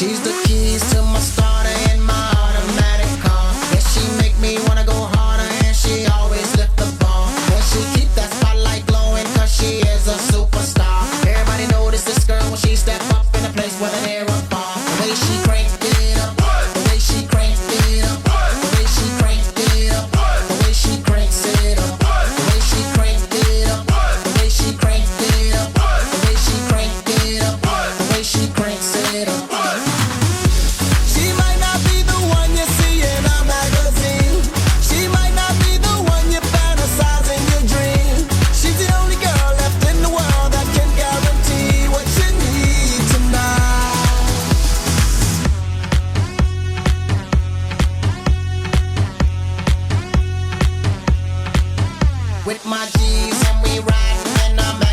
She's the keys to my starter and my automatic car. Yeah, she make me wanna go harder and she always lift the bar. Yeah, she keep that spotlight glowing cause she is a superstar. Everybody notice this girl when she step up in a place where the air up bar. The way she cranked it up, the way she cranked it up, the way she cranked it up, the way she cranks it up, the way she cranked it up, the way she cranked it up, the way she cranked it up, the way she cranks it up. She might not be the one you see in a magazine. She might not be the one you fantasize in your dream. She's the only girl left in the world that can guarantee what you need tonight. With my G's and we riding and I'm